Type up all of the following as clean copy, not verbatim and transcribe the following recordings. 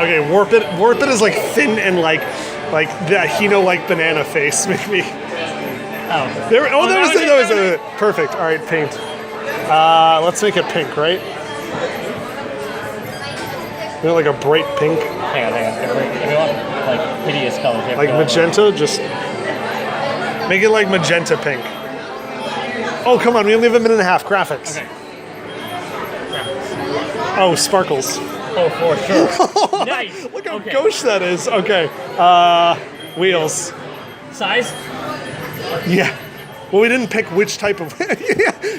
Okay, warp it. Warp it is like thin and like the Hino like banana face. Make me. Oh. That was a perfect. All right, paint. Let's make it pink, right? You want like a bright pink? Hang on. If you want like hideous colors, you have like to go magenta, just make it like magenta pink. Oh, come on, we only have a minute and a half. Graphics. Okay. Oh, sparkles. Oh, for sure. Nice. Look how gauche that is. Okay. Wheels. Size? Yeah. Well, we didn't pick which type of.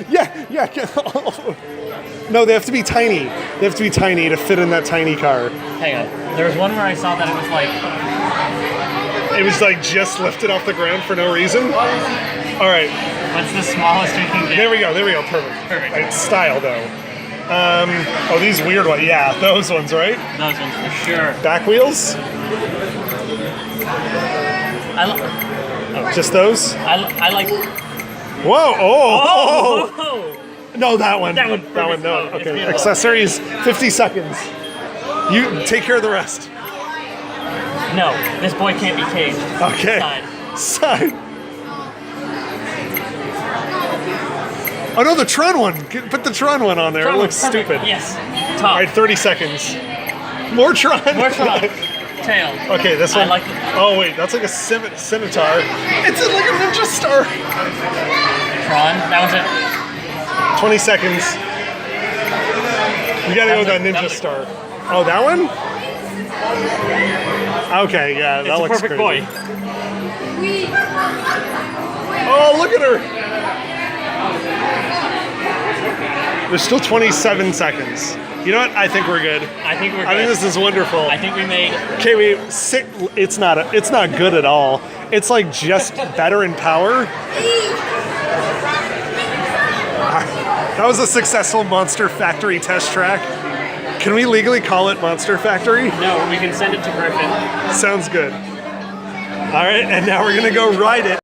yeah. No, they have to be tiny. They have to be tiny to fit in that tiny car. Hang on. There was one where I saw that it was like. It was like just lifted off the ground for no reason. All right. What's the smallest we can get? There we go. Perfect. Right, style though. These weird ones. Yeah, those ones, right? Those ones for sure. Back wheels? Just those? I like. Whoa! Oh! Oh! No, that one. That one. No. It's Okay. beautiful. Accessories. 50 seconds. You take care of the rest. No, this boy can't be caged. Okay. Side. Oh no, the Tron one. Put the Tron one on there. It looks stupid. Yes. Top. All right, 30 seconds. More Tron. Tail. Okay, this one. I like it. Oh wait, that's like a scimitar. It's like a ninja star. Tron. That was it. 20 seconds. We gotta go with that ninja star. Oh, that one? Okay, yeah, that looks perfect crazy. boy. Oh, look at her. There's still 27 seconds. You know what? I think we're good. I think this is wonderful. I think we made. Okay, it's not good at all. It's like just better in power. That was a successful Monster Factory test track. Can we legally call it Monster Factory? No, we can send it to Griffin. Sounds good. All right, and now we're gonna go ride it.